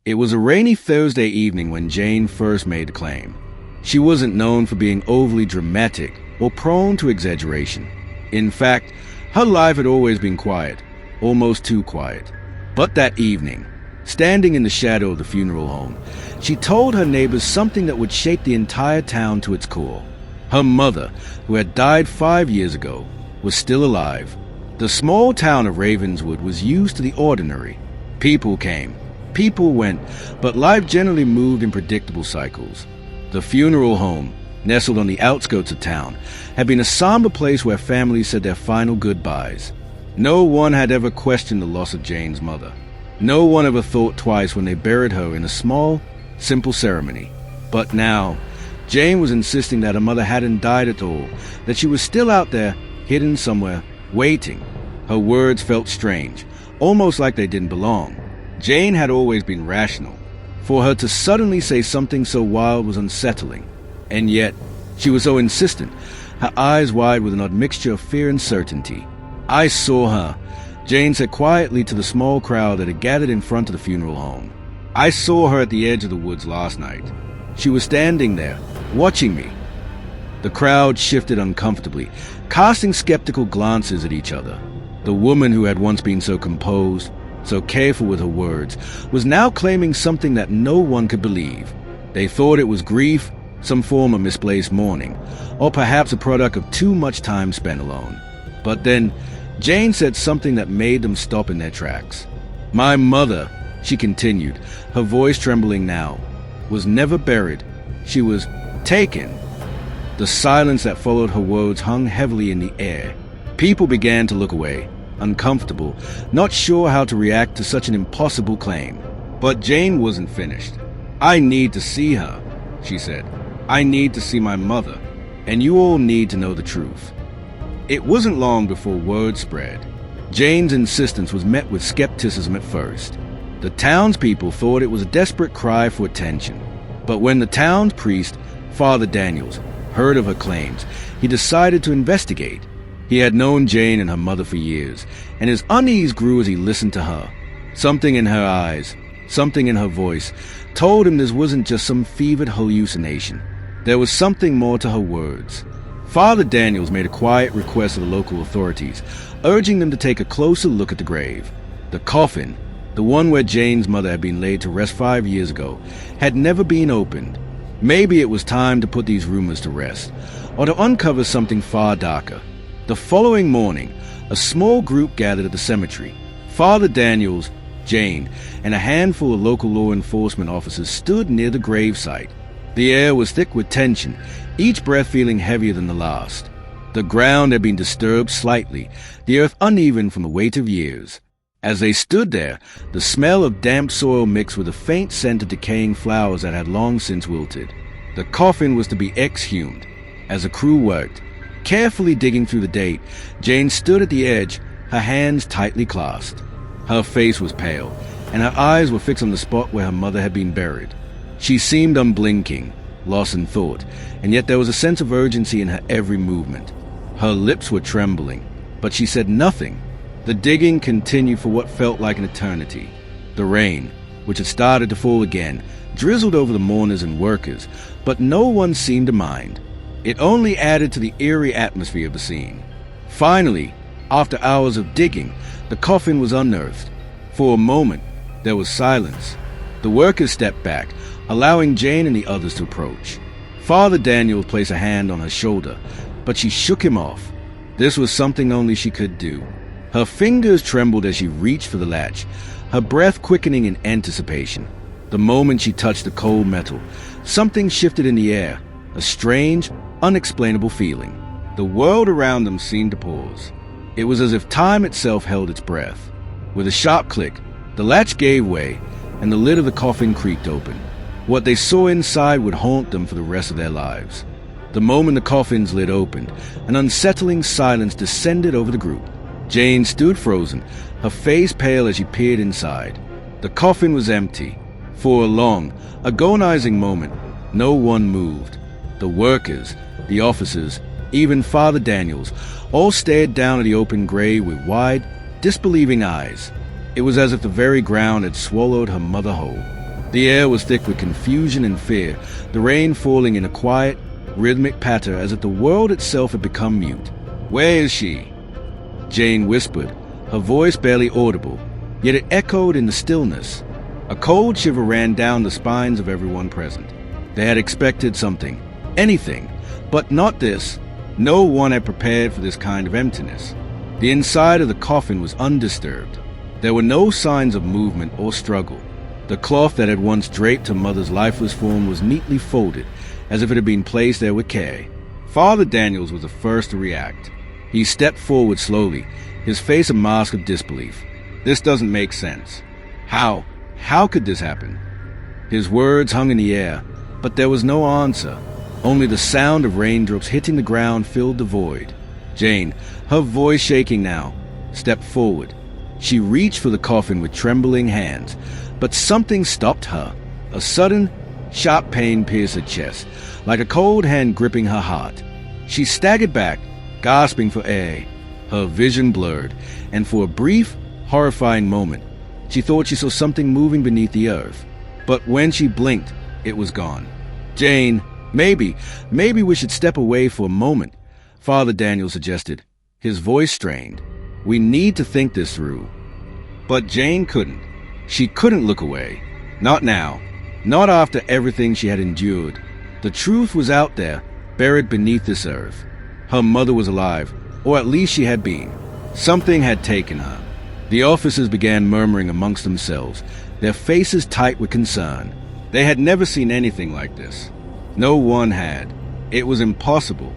It was a rainy Thursday evening when Jane first made the claim. She wasn't known for being overly dramatic or prone to exaggeration. In fact, her life had always been quiet, almost too quiet. But that evening, standing in the shadow of the funeral home, she told her neighbors something that would shake the entire town to its core. Her mother, who had died 5 years ago, was still alive. The small town of Ravenswood was used to the ordinary. People came, people went, but life generally moved in predictable cycles. The funeral home, nestled on the outskirts of town, had been a somber place where families said their final goodbyes. No one had ever questioned the loss of Jane's mother. No one ever thought twice when they buried her in a small, simple ceremony. But now, Jane was insisting that her mother hadn't died at all, that she was still out there, hidden somewhere, waiting. Her words felt strange, almost like they didn't belong. Jane had always been rational. For her to suddenly say something so wild was unsettling. And yet, she was so insistent, her eyes wide with an odd mixture of fear and certainty. "I saw her," Jane said quietly to the small crowd that had gathered in front of the funeral home. "I saw her at the edge of the woods last night. She was standing there, watching me." The crowd shifted uncomfortably, casting skeptical glances at each other. The woman who had once been so composed, so careful with her words, was now claiming something that no one could believe. They thought it was grief, some form of misplaced mourning, or perhaps a product of too much time spent alone. But then, Jane said something that made them stop in their tracks. "My mother," she continued, her voice trembling now, "was never buried. She was taken." The silence that followed her words hung heavily in the air. People began to look away, uncomfortable, not sure how to react to such an impossible claim. But Jane wasn't finished. "I need to see her," she said. "I need to see my mother, and you all need to know the truth." It wasn't long before word spread. Jane's insistence was met with skepticism at first. The townspeople thought it was a desperate cry for attention. But when the town's priest, Father Daniels, heard of her claims, he decided to investigate. He had known Jane and her mother for years, and his unease grew as he listened to her. Something in her eyes, something in her voice, told him this wasn't just some fevered hallucination. There was something more to her words. Father Daniels made a quiet request of the local authorities, urging them to take a closer look at the grave. The coffin, the one where Jane's mother had been laid to rest 5 years ago, had never been opened. Maybe it was time to put these rumors to rest, or to uncover something far darker. The following morning, a small group gathered at the cemetery. Father Daniels, Jane, and a handful of local law enforcement officers stood near the gravesite. The air was thick with tension, each breath feeling heavier than the last. The ground had been disturbed slightly, the earth uneven from the weight of years. As they stood there, the smell of damp soil mixed with a faint scent of decaying flowers that had long since wilted. The coffin was to be exhumed. As the crew worked, carefully digging through the date, Jane stood at the edge, her hands tightly clasped. Her face was pale, and her eyes were fixed on the spot where her mother had been buried. She seemed unblinking, lost in thought, and yet there was a sense of urgency in her every movement. Her lips were trembling, but she said nothing. The digging continued for what felt like an eternity. The rain, which had started to fall again, drizzled over the mourners and workers, but no one seemed to mind. It only added to the eerie atmosphere of the scene. Finally, after hours of digging, the coffin was unearthed. For a moment, there was silence. The workers stepped back, allowing Jane and the others to approach. Father Daniel placed a hand on her shoulder, but she shook him off. This was something only she could do. Her fingers trembled as she reached for the latch, her breath quickening in anticipation. The moment she touched the cold metal, something shifted in the air, a strange, unexplainable feeling. The world around them seemed to pause. It was as if time itself held its breath. With a sharp click, the latch gave way, and the lid of the coffin creaked open. What they saw inside would haunt them for the rest of their lives. The moment the coffin's lid opened, an unsettling silence descended over the group. Jane stood frozen, her face pale as she peered inside. The coffin was empty. For a long, agonizing moment, no one moved. The workers, the officers, even Father Daniels, all stared down at the open grave with wide, disbelieving eyes. It was as if the very ground had swallowed her mother whole. The air was thick with confusion and fear, the rain falling in a quiet, rhythmic patter as if the world itself had become mute. "Where is she?" Jane whispered, her voice barely audible, yet it echoed in the stillness. A cold shiver ran down the spines of everyone present. They had expected something, anything, but not this. No one had prepared for this kind of emptiness. The inside of the coffin was undisturbed. There were no signs of movement or struggle. The cloth that had once draped her mother's lifeless form was neatly folded, as if it had been placed there with care. Father Daniels was the first to react. He stepped forward slowly, his face a mask of disbelief. "This doesn't make sense. How could this happen?" His words hung in the air, but there was no answer. Only the sound of raindrops hitting the ground filled the void. Jane, her voice shaking now, stepped forward. She reached for the coffin with trembling hands, but something stopped her. A sudden, sharp pain pierced her chest, like a cold hand gripping her heart. She staggered back, gasping for air, her vision blurred, and for a brief, horrifying moment, she thought she saw something moving beneath the earth. But when she blinked, it was gone. "Jane, maybe we should step away for a moment," Father Daniel suggested, his voice strained. "We need to think this through." But Jane couldn't. She couldn't look away. Not now. Not after everything she had endured. The truth was out there, buried beneath this earth. Her mother was alive, or at least she had been. Something had taken her. The officers began murmuring amongst themselves, their faces tight with concern. They had never seen anything like this. No one had. It was impossible.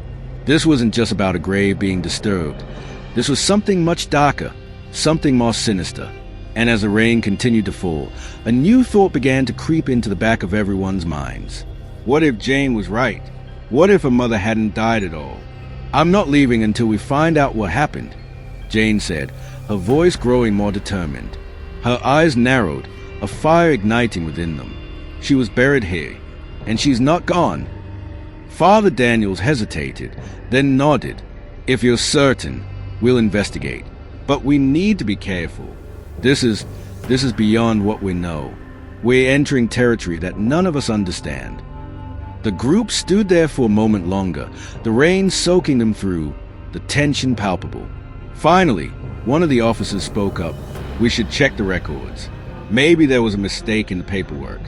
This wasn't just about a grave being disturbed. This was something much darker, something more sinister. And as the rain continued to fall, a new thought began to creep into the back of everyone's minds. What if Jane was right? What if her mother hadn't died at all? "I'm not leaving until we find out what happened," Jane said, her voice growing more determined. Her eyes narrowed, a fire igniting within them. She was buried here, and she's not gone. Father Daniels hesitated, then nodded. "If you're certain, we'll investigate. But we need to be careful. This is beyond what we know. We're entering territory that none of us understand." The group stood there for a moment longer, the rain soaking them through, the tension palpable. Finally, one of the officers spoke up. "We should check the records. Maybe there was a mistake in the paperwork.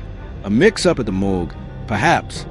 A mix-up at the morgue, perhaps."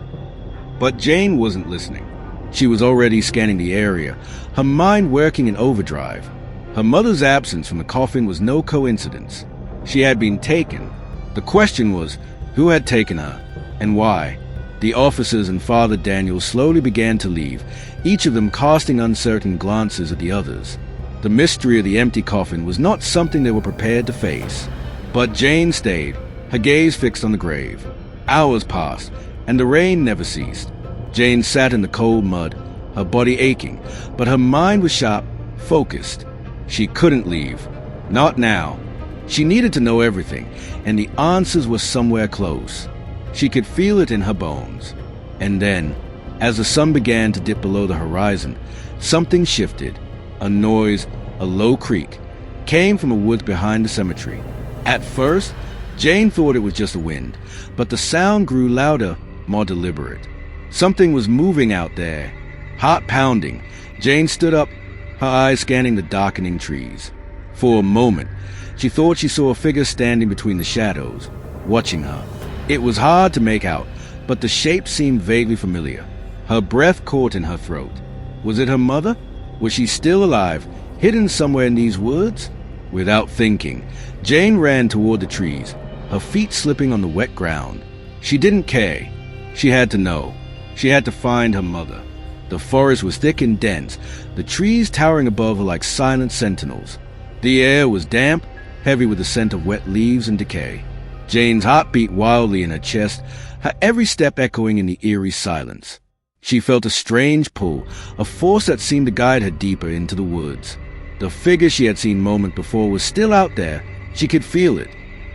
But Jane wasn't listening. She was already scanning the area, her mind working in overdrive. Her mother's absence from the coffin was no coincidence. She had been taken. The question was, who had taken her, and why? The officers and Father Daniel slowly began to leave, each of them casting uncertain glances at the others. The mystery of the empty coffin was not something they were prepared to face. But Jane stayed, her gaze fixed on the grave. Hours passed, and the rain never ceased. Jane sat in the cold mud, her body aching, but her mind was sharp, focused. She couldn't leave. Not now. She needed to know everything, and the answers were somewhere close. She could feel it in her bones. And then, as the sun began to dip below the horizon, something shifted. A noise, a low creak, came from the woods behind the cemetery. At first, Jane thought it was just the wind, but the sound grew louder, more deliberate. Something was moving out there. Heart pounding, Jane stood up, her eyes scanning the darkening trees. For a moment, she thought she saw a figure standing between the shadows, watching her. It was hard to make out, but the shape seemed vaguely familiar. Her breath caught in her throat. Was it her mother? Was she still alive, hidden somewhere in these woods? Without thinking, Jane ran toward the trees, her feet slipping on the wet ground. She didn't care. She had to know. She had to find her mother. The forest was thick and dense, the trees towering above her like silent sentinels. The air was damp, heavy with the scent of wet leaves and decay. Jane's heart beat wildly in her chest, her every step echoing in the eerie silence. She felt a strange pull, a force that seemed to guide her deeper into the woods. The figure she had seen moments before was still out there. She could feel it.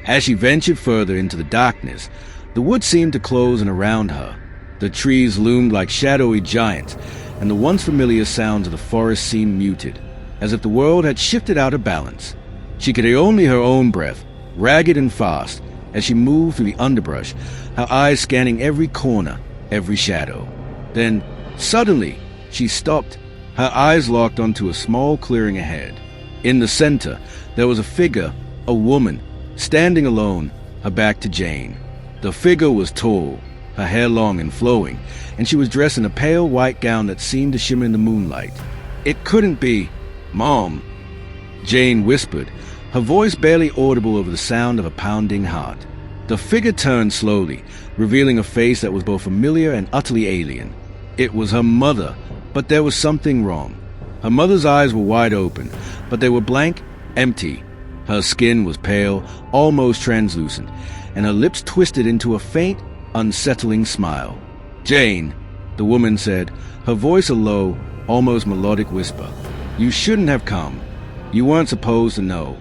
As she ventured further into the darkness, the woods seemed to close in around her. The trees loomed like shadowy giants, and the once familiar sounds of the forest seemed muted, as if the world had shifted out of balance. She could hear only her own breath, ragged and fast, as she moved through the underbrush, her eyes scanning every corner, every shadow. Then, suddenly, she stopped, her eyes locked onto a small clearing ahead. In the center, there was a figure, a woman, standing alone, her back to Jane. The figure was tall, her hair long and flowing, and she was dressed in a pale white gown that seemed to shimmer in the moonlight. It couldn't be Mom, Jane whispered, her voice barely audible over the sound of a pounding heart. The figure turned slowly, revealing a face that was both familiar and utterly alien. It was her mother, but there was something wrong. Her mother's eyes were wide open, but they were blank, empty. Her skin was pale, almost translucent, and her lips twisted into a faint, unsettling smile. "Jane," the woman said, her voice a low, almost melodic whisper. "You shouldn't have come. You weren't supposed to know."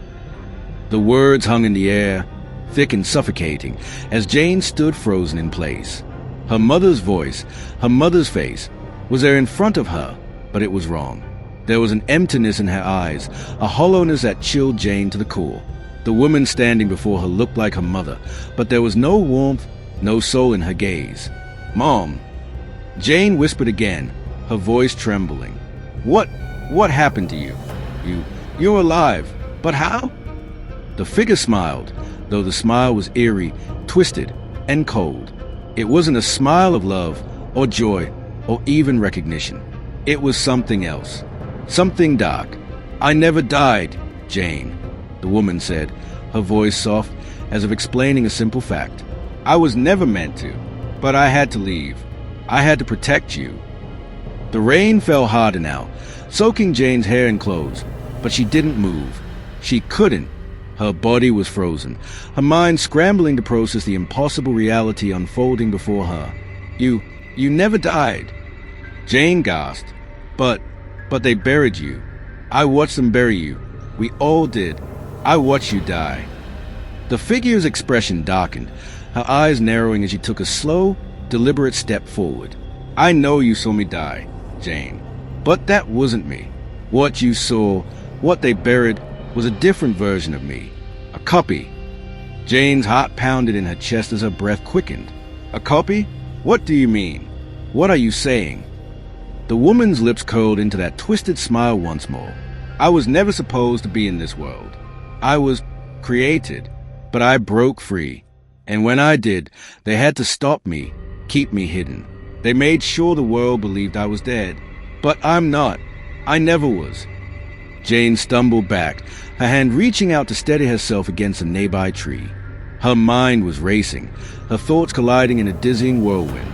The words hung in the air, thick and suffocating, as Jane stood frozen in place. Her mother's voice, her mother's face, was there in front of her, but it was wrong. There was an emptiness in her eyes, a hollowness that chilled Jane to the core. The woman standing before her looked like her mother, but there was no warmth, no soul in her gaze. "Mom," Jane whispered again, her voice trembling. What happened to you? You're alive, but how?" The figure smiled, though the smile was eerie, twisted, and cold. It wasn't a smile of love, or joy, or even recognition. It was something else. Something dark. "I never died, Jane," the woman said, her voice soft, as if explaining a simple fact. "I was never meant to, but I had to leave. I had to protect you." The rain fell harder now, soaking Jane's hair and clothes, but she didn't move. She couldn't. Her body was frozen, her mind scrambling to process the impossible reality unfolding before her. You never died," Jane gasped. But they buried you. I watched them bury you. We all did. I watched you die." The figure's expression darkened, her eyes narrowing as she took a slow, deliberate step forward. "I know you saw me die, Jane, but that wasn't me. What you saw, what they buried, was a different version of me. A copy." Jane's heart pounded in her chest as her breath quickened. "A copy? What do you mean? What are you saying?" The woman's lips curled into that twisted smile once more. "I was never supposed to be in this world. I was created, but I broke free. And when I did, they had to stop me, keep me hidden. They made sure the world believed I was dead. But I'm not. I never was." Jane stumbled back, her hand reaching out to steady herself against a nearby tree. Her mind was racing, her thoughts colliding in a dizzying whirlwind.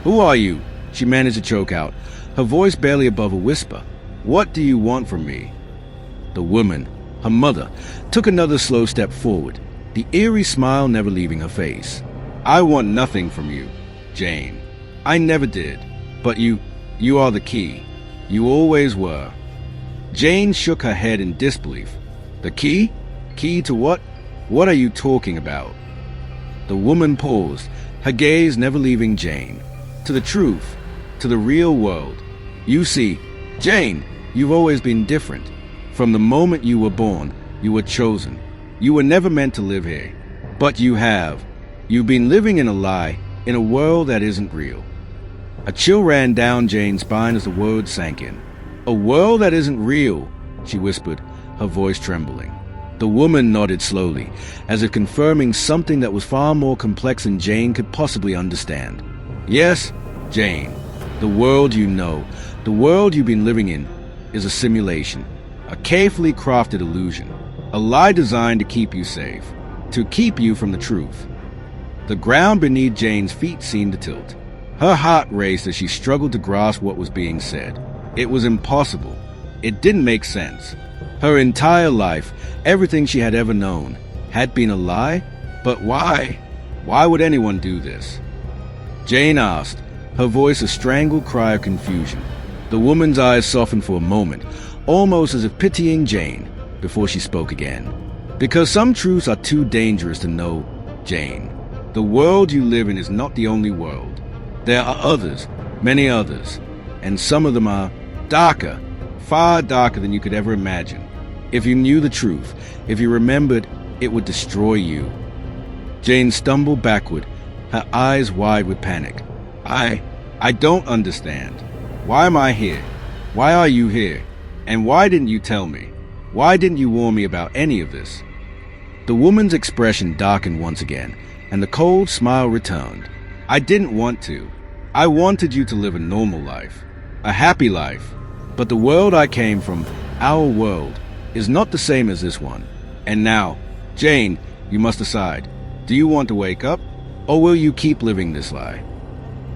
"Who are you?" she managed to choke out, her voice barely above a whisper. "What do you want from me?" The woman, her mother, took another slow step forward, the eerie smile never leaving her face. "I want nothing from you, Jane. I never did. But you are the key. You always were." Jane shook her head in disbelief. "The key? Key to what? What are you talking about?" The woman paused, her gaze never leaving Jane. "To the truth, to the real world. You see, Jane, you've always been different. From the moment you were born, you were chosen. You were never meant to live here. But you have. You've been living in a lie, in a world that isn't real." A chill ran down Jane's spine as the words sank in. "A world that isn't real," she whispered, her voice trembling. The woman nodded slowly, as if confirming something that was far more complex than Jane could possibly understand. "Yes, Jane, the world you know, the world you've been living in, is a simulation, a carefully crafted illusion, a lie designed to keep you safe, to keep you from the truth." The ground beneath Jane's feet seemed to tilt. Her heart raced as she struggled to grasp what was being said. It was impossible. It didn't make sense. Her entire life, everything she had ever known, had been a lie? But why? Why would anyone do this? Jane asked, her voice a strangled cry of confusion. The woman's eyes softened for a moment, almost as if pitying Jane, before she spoke again. "Because some truths are too dangerous to know, Jane. The world you live in is not the only world. There are others, many others, and some of them are darker, far darker than you could ever imagine. If you knew the truth, if you remembered, it would destroy you." Jane stumbled backward, her eyes wide with panic. I don't understand. Why am I here? Why are you here? And why didn't you tell me? Why didn't you warn me about any of this? The woman's expression darkened once again, and the cold smile returned. I didn't want to. I wanted you to live a normal life, a happy life. But the world I came from, our world, is not the same as this one. And now, Jane, you must decide. Do you want to wake up, or will you keep living this lie?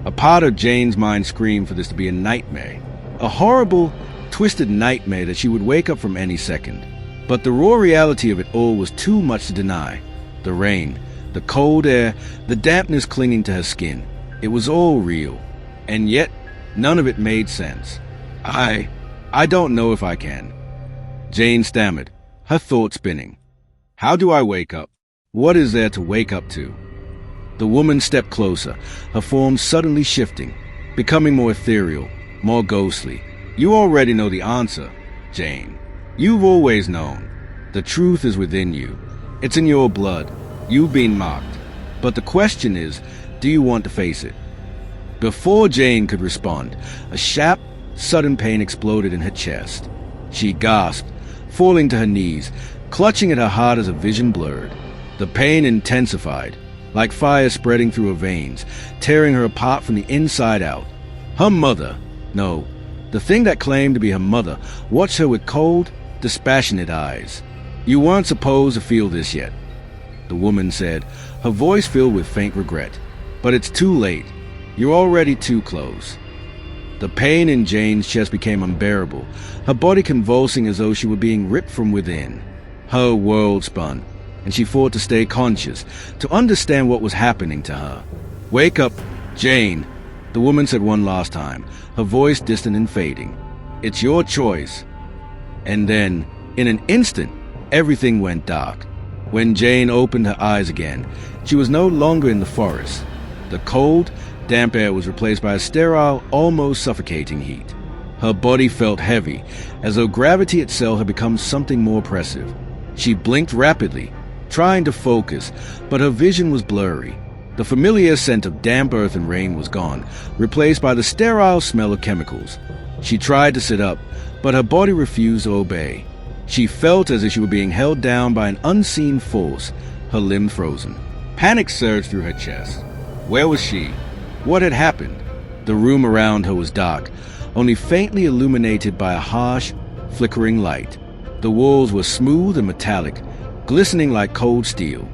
A part of Jane's mind screamed for this to be a nightmare. A horrible, twisted nightmare that she would wake up from any second. But the raw reality of it all was too much to deny. The rain, the cold air, the dampness clinging to her skin. It was all real. And yet, none of it made sense. I don't know if I can. Jane stammered, her thoughts spinning. How do I wake up? What is there to wake up to? The woman stepped closer, her form suddenly shifting, becoming more ethereal, more ghostly. You already know the answer, Jane. You've always known. The truth is within you. It's in your blood. You've been marked. But the question is, do you want to face it? Before Jane could respond, a sharp, sudden pain exploded in her chest. She gasped, falling to her knees, clutching at her heart as her vision blurred. The pain intensified, like fire spreading through her veins, tearing her apart from the inside out. Her mother, no, the thing that claimed to be her mother, watched her with cold, dispassionate eyes. You weren't supposed to feel this yet, the woman said, her voice filled with faint regret. But it's too late. You're already too close. The pain in Jane's chest became unbearable, her body convulsing as though she were being ripped from within. Her world spun, and she fought to stay conscious, to understand what was happening to her. Wake up, Jane, the woman said one last time, her voice distant and fading. It's your choice. And then, in an instant, everything went dark. When Jane opened her eyes again, she was no longer in the forest. The cold, damp air was replaced by a sterile, almost suffocating heat. Her body felt heavy, as though gravity itself had become something more oppressive. She blinked rapidly, trying to focus, but her vision was blurry. The familiar scent of damp earth and rain was gone, replaced by the sterile smell of chemicals. She tried to sit up, but her body refused to obey. She felt as if she were being held down by an unseen force, her limbs frozen. Panic surged through her chest. Where was she? What had happened? The room around her was dark, only faintly illuminated by a harsh, flickering light. The walls were smooth and metallic, glistening like cold steel.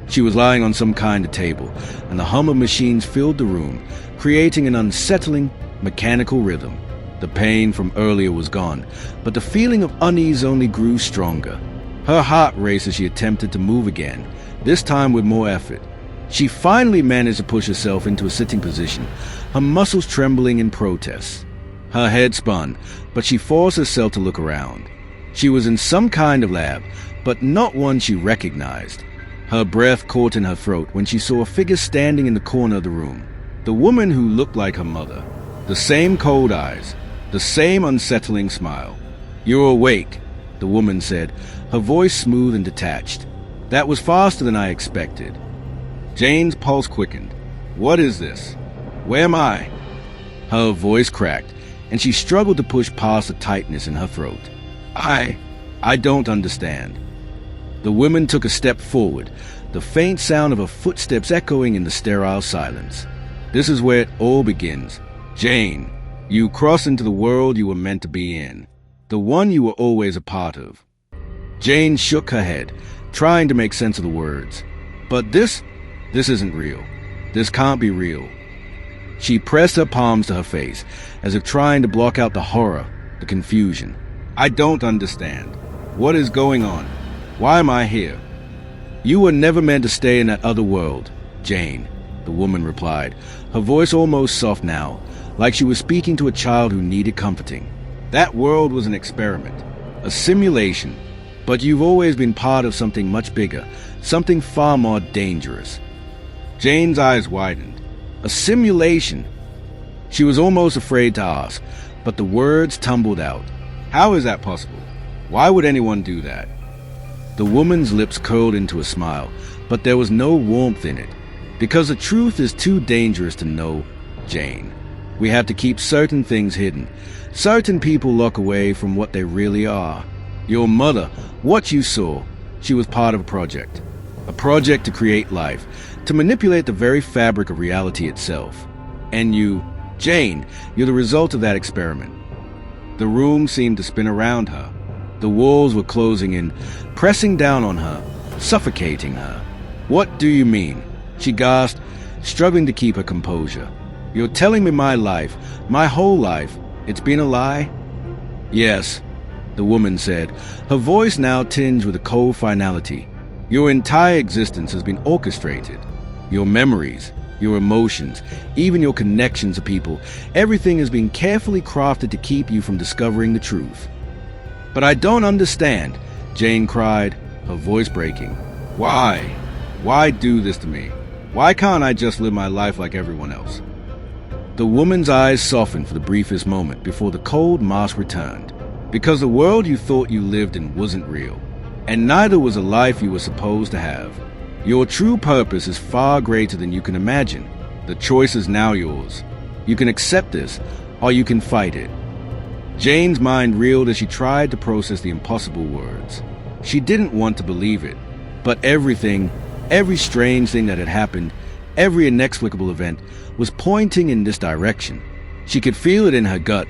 She was lying on some kind of table, and the hum of machines filled the room, creating an unsettling, mechanical rhythm. The pain from earlier was gone, but the feeling of unease only grew stronger. Her heart raced as she attempted to move again, this time with more effort. She finally managed to push herself into a sitting position, her muscles trembling in protest. Her head spun, but she forced herself to look around. She was in some kind of lab, but not one she recognized. Her breath caught in her throat when she saw a figure standing in the corner of the room. The woman who looked like her mother. The same cold eyes, the same unsettling smile. You're awake, the woman said, her voice smooth and detached. That was faster than I expected. Jane's pulse quickened. What is this? Where am I? Her voice cracked, and she struggled to push past the tightness in her throat. I don't understand. The woman took a step forward, the faint sound of her footsteps echoing in the sterile silence. This is where it all begins. Jane, you cross into the world you were meant to be in, the one you were always a part of. Jane shook her head, trying to make sense of the words. But this isn't real. This can't be real. She pressed her palms to her face, as if trying to block out the horror, the confusion. I don't understand. What is going on? Why am I here? You were never meant to stay in that other world, Jane, the woman replied, her voice almost soft now, like she was speaking to a child who needed comforting. That world was an experiment, a simulation, but you've always been part of something much bigger, something far more dangerous. Jane's eyes widened. A simulation? She was almost afraid to ask, but the words tumbled out. How is that possible? Why would anyone do that? The woman's lips curled into a smile, but there was no warmth in it. Because the truth is too dangerous to know, Jane. We have to keep certain things hidden. Certain people lock away from what they really are. Your mother, what you saw, she was part of a project. A project to create life, to manipulate the very fabric of reality itself. And you, Jane, you're the result of that experiment. The room seemed to spin around her. The walls were closing in, pressing down on her, suffocating her. What do you mean? She gasped, struggling to keep her composure. You're telling me my life, my whole life, it's been a lie? Yes, the woman said, her voice now tinged with a cold finality. Your entire existence has been orchestrated. Your memories, your emotions, even your connections to people, everything has been carefully crafted to keep you from discovering the truth. But I don't understand, Jane cried, her voice breaking. Why? Why do this to me? Why can't I just live my life like everyone else? The woman's eyes softened for the briefest moment before the cold mask returned. Because the world you thought you lived in wasn't real, and neither was the life you were supposed to have. Your true purpose is far greater than you can imagine. The choice is now yours. You can accept this, or you can fight it. Jane's mind reeled as she tried to process the impossible words. She didn't want to believe it, but everything, every strange thing that had happened, every inexplicable event, was pointing in this direction. She could feel it in her gut.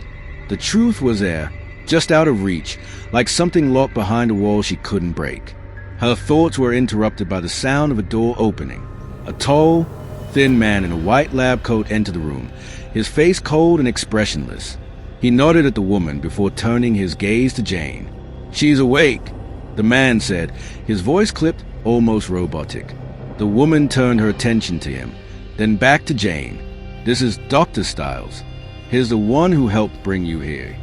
The truth was there, just out of reach, like something locked behind a wall she couldn't break. Her thoughts were interrupted by the sound of a door opening. A tall, thin man in a white lab coat entered the room, his face cold and expressionless. He nodded at the woman before turning his gaze to Jane. She's awake, the man said, his voice clipped, almost robotic. The woman turned her attention to him, then back to Jane. This is Dr. Stiles. He's the one who helped bring you here.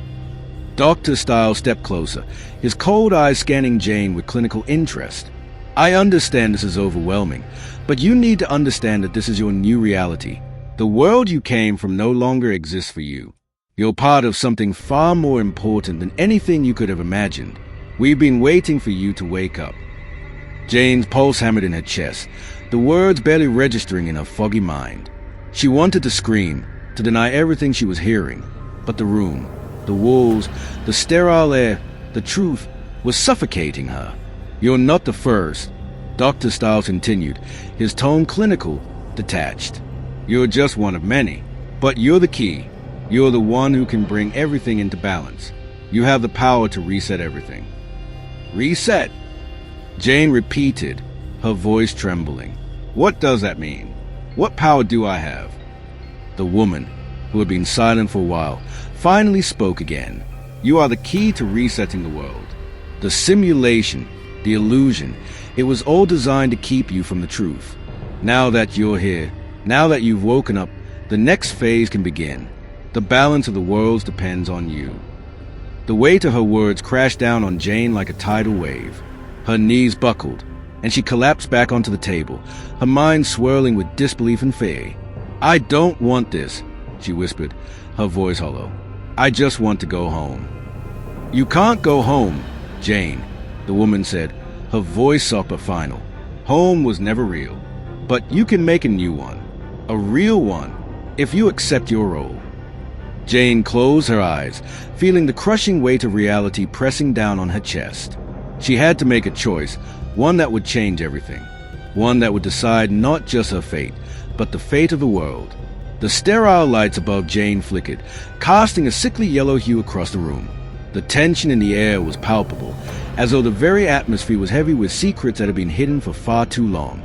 Dr. Stiles stepped closer, his cold eyes scanning Jane with clinical interest. I understand this is overwhelming, but you need to understand that this is your new reality. The world you came from no longer exists for you. You're part of something far more important than anything you could have imagined. We've been waiting for you to wake up. Jane's pulse hammered in her chest, the words barely registering in her foggy mind. She wanted to scream, to deny everything she was hearing, but the room, the walls, the sterile air, the truth was suffocating her. You're not the first, Dr. Stiles continued, his tone clinical, detached. You're just one of many, but you're the key. You're the one who can bring everything into balance. You have the power to reset everything. Reset? Jane repeated, her voice trembling. What does that mean? What power do I have? The woman, who had been silent for a while, finally spoke again. You are the key to resetting the world. The simulation, the illusion, it was all designed to keep you from the truth. Now that you're here, now that you've woken up, the next phase can begin. The balance of the worlds depends on you. The weight of her words crashed down on Jane like a tidal wave. Her knees buckled, and she collapsed back onto the table, her mind swirling with disbelief and fear. I don't want this, she whispered, her voice hollow. I just want to go home. You can't go home, Jane, the woman said, her voice soft but final. Home was never real, but you can make a new one, a real one, if you accept your role. Jane closed her eyes, feeling the crushing weight of reality pressing down on her chest. She had to make a choice, one that would change everything, one that would decide not just her fate, but the fate of the world. The sterile lights above Jane flickered, casting a sickly yellow hue across the room. The tension in the air was palpable, as though the very atmosphere was heavy with secrets that had been hidden for far too long.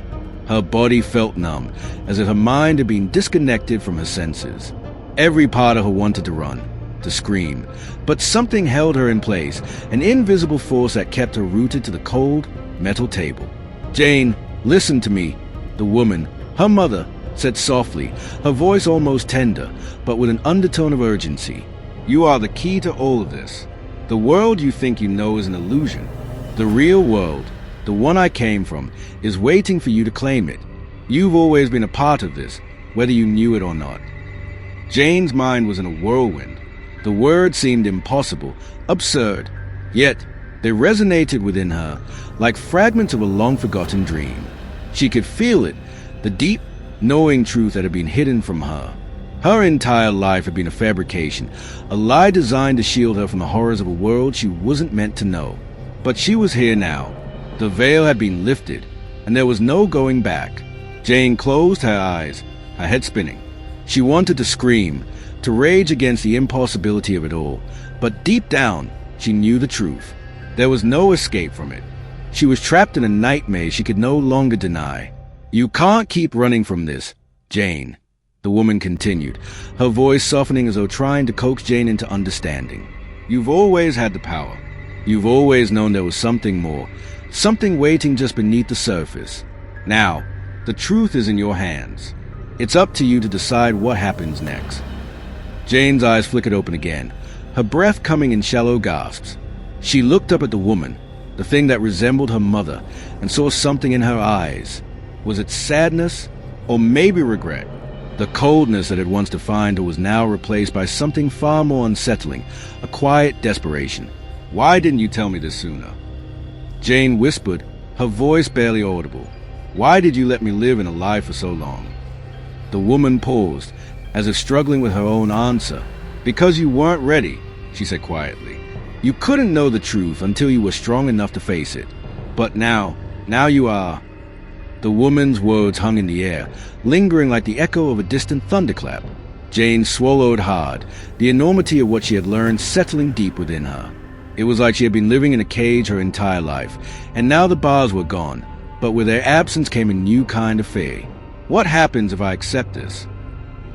Her body felt numb, as if her mind had been disconnected from her senses. Every part of her wanted to run, to scream, but something held her in place, an invisible force that kept her rooted to the cold, metal table. Jane, listen to me, the woman, her mother, said softly, her voice almost tender, but with an undertone of urgency. You are the key to all of this. The world you think you know is an illusion. The real world, the one I came from, is waiting for you to claim it. You've always been a part of this, whether you knew it or not. Jane's mind was in a whirlwind. The words seemed impossible, absurd, yet they resonated within her like fragments of a long-forgotten dream. She could feel it, the deep, knowing truth that had been hidden from her. Her entire life had been a fabrication, a lie designed to shield her from the horrors of a world she wasn't meant to know. But she was here now. The veil had been lifted, and there was no going back. Jane closed her eyes, her head spinning. She wanted to scream, to rage against the impossibility of it all, but deep down, she knew the truth. There was no escape from it. She was trapped in a nightmare she could no longer deny. "You can't keep running from this, Jane," the woman continued, her voice softening as though trying to coax Jane into understanding. "You've always had the power. You've always known there was something more, something waiting just beneath the surface. Now, the truth is in your hands. It's up to you to decide what happens next." Jane's eyes flickered open again, her breath coming in shallow gasps. She looked up at the woman, the thing that resembled her mother, and saw something in her eyes. Was it sadness, or maybe regret? The coldness that had once defined her was now replaced by something far more unsettling, a quiet desperation. "Why didn't you tell me this sooner?" Jane whispered, her voice barely audible. "Why did you let me live in a lie for so long?" The woman paused, as if struggling with her own answer. "Because you weren't ready," she said quietly. "You couldn't know the truth until you were strong enough to face it. But now you are." The woman's words hung in the air, lingering like the echo of a distant thunderclap. Jane swallowed hard, the enormity of what she had learned settling deep within her. It was like she had been living in a cage her entire life, and now the bars were gone, but with their absence came a new kind of fear. "What happens if I accept this?"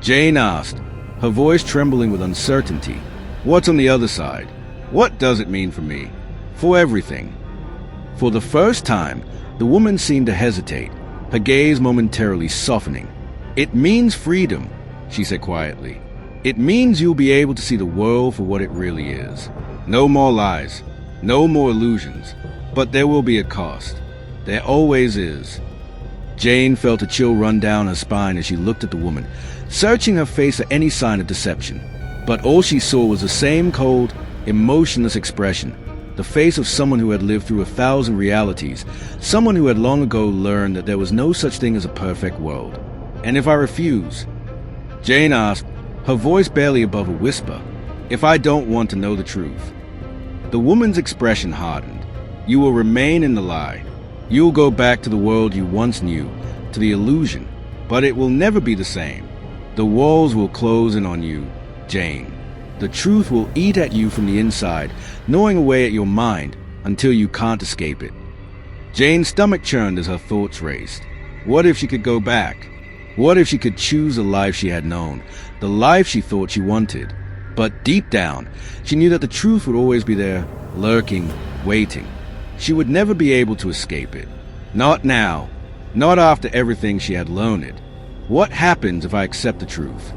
Jane asked, her voice trembling with uncertainty. "What's on the other side? What does it mean for me? For everything?" For the first time, the woman seemed to hesitate, her gaze momentarily softening. "It means freedom," she said quietly. "It means you'll be able to see the world for what it really is. No more lies, no more illusions, but there will be a cost. There always is." Jane felt a chill run down her spine as she looked at the woman, searching her face for any sign of deception. But all she saw was the same cold, emotionless expression, the face of someone who had lived through 1,000 realities, someone who had long ago learned that there was no such thing as a perfect world. "And if I refuse?" Jane asked, her voice barely above a whisper. "If I don't want to know the truth?" The woman's expression hardened. "You will remain in the lie. You'll go back to the world you once knew, to the illusion, but it will never be the same. The walls will close in on you, Jane. The truth will eat at you from the inside, gnawing away at your mind until you can't escape it." Jane's stomach churned as her thoughts raced. What if she could go back? What if she could choose the life she had known, the life she thought she wanted? But deep down, she knew that the truth would always be there, lurking, waiting. She would never be able to escape it. Not now. Not after everything she had learned. What happens if I accept the truth?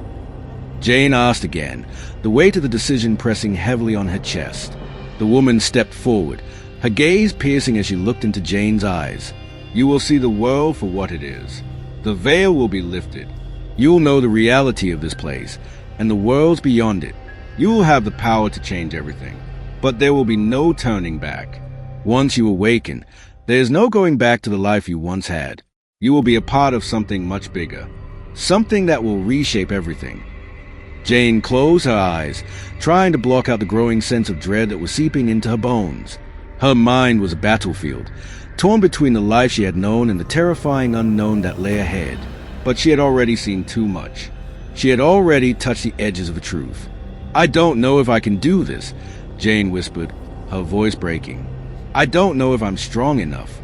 Jane asked again, the weight of the decision pressing heavily on her chest. The woman stepped forward, her gaze piercing as she looked into Jane's eyes. "You will see the world for what it is. The veil will be lifted. You will know the reality of this place, and the worlds beyond it. You will have the power to change everything. But there will be no turning back. Once you awaken, there is no going back to the life you once had. You will be a part of something much bigger. Something that will reshape everything." Jane closed her eyes, trying to block out the growing sense of dread that was seeping into her bones. Her mind was a battlefield, torn between the life she had known and the terrifying unknown that lay ahead. But she had already seen too much. She had already touched the edges of the truth. "I don't know if I can do this," Jane whispered, her voice breaking. "I don't know if I'm strong enough."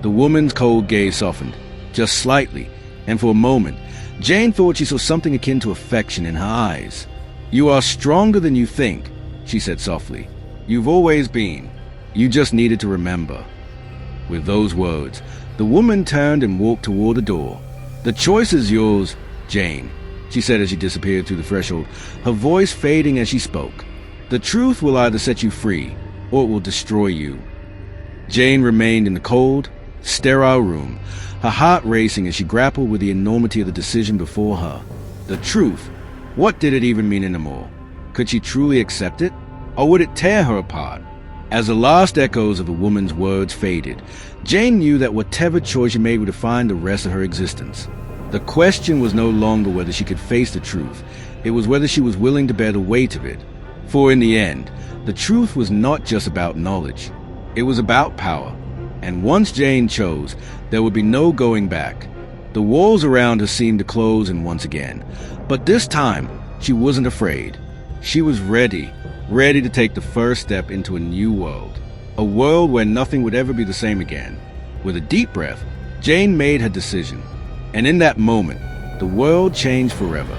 The woman's cold gaze softened, just slightly, and for a moment, Jane thought she saw something akin to affection in her eyes. "You are stronger than you think," she said softly. "You've always been. You just needed to remember." With those words, the woman turned and walked toward the door. "The choice is yours, Jane," she said as she disappeared through the threshold, her voice fading as she spoke. "The truth will either set you free, or it will destroy you." Jane remained in the cold, sterile room, her heart racing as she grappled with the enormity of the decision before her. The truth, what did it even mean anymore? Could she truly accept it, or would it tear her apart? As the last echoes of the woman's words faded, Jane knew that whatever choice she made would define the rest of her existence. The question was no longer whether she could face the truth. It was whether she was willing to bear the weight of it. For in the end, the truth was not just about knowledge. It was about power. And once Jane chose, there would be no going back. The walls around her seemed to close in once again. But this time, she wasn't afraid. She was ready to take the first step into a new world. A world where nothing would ever be the same again. With a deep breath, Jane made her decision. And in that moment, the world changed forever.